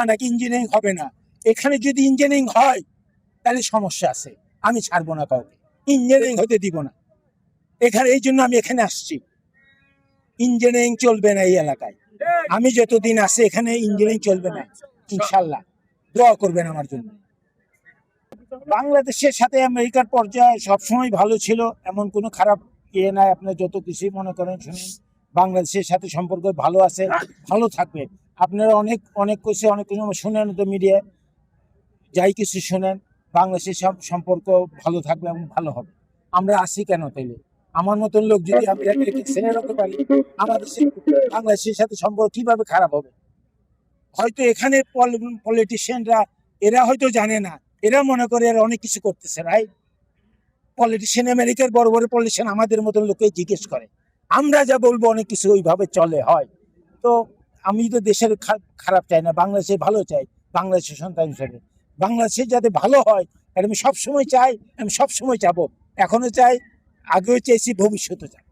নাকি ইঞ্জিনিয়ারিং হবে না। এখানে যদি ইঞ্জিনিয়ারিং হয় তাহলে সমস্যা আছে, আমি ছাড়বো না কাউকে, ইঞ্জিনিয়ারিং হতে দিব না এখানে। এই জন্য আমি এখানে আসছি। ইঞ্জিনিয়ারিং চলবে না এই এলাকায়, আমি যতদিন আছি এখানে ইঞ্জিনিয়ারিং চলবে না ইনশাল্লাহ। দোয়া করবেন আমার জন্য। বাংলাদেশের সাথে আমেরিকার পর্যায়ে সবসময় ভালো ছিল, এমন কোনো খারাপ ইয়ে নাই। আপনার যত কিছুই মনে করেন শুনুন, বাংলাদেশের সাথে সম্পর্ক ভালো আছে, ভালো থাকবে। আপনারা অনেক অনেক কিছু অনেক কিছু শুনেন তো মিডিয়ায়, যাই কিছু শোনেন, বাংলাদেশের সব সম্পর্ক ভালো থাকবে এবং ভালো হবে। আমরা আসি কেন তাইলে? আমার মতন লোক যদি আমি ছেড়ে রাখতে পারি, আমাদের বাংলাদেশের সাথে সম্পর্ক কিভাবে খারাপ হবে? হয়তো এখানে পলিটিশিয়ানরা এরা হয়তো জানে না, এরা মনে করে এরা অনেক কিছু করতেছে, রাইট? পলিটিশিয়ান আমেরিকার বড় বড় পলিটিশিয়ান আমাদের মতন লোককে জিজ্ঞেস করে, আমরা যা বলবো অনেক কিছু ওইভাবে চলে হয়। তো আমি তো দেশের খারাপ চাই না, বাংলাদেশের ভালো চাই। বাংলাদেশের সন্তান হিসেবে বাংলাদেশে যাতে ভালো হয় এটা আমি সবসময় চাই, আমি সবসময় চাবো, এখনো চাই, আগেও চেয়েছি, ভবিষ্যতে চাই।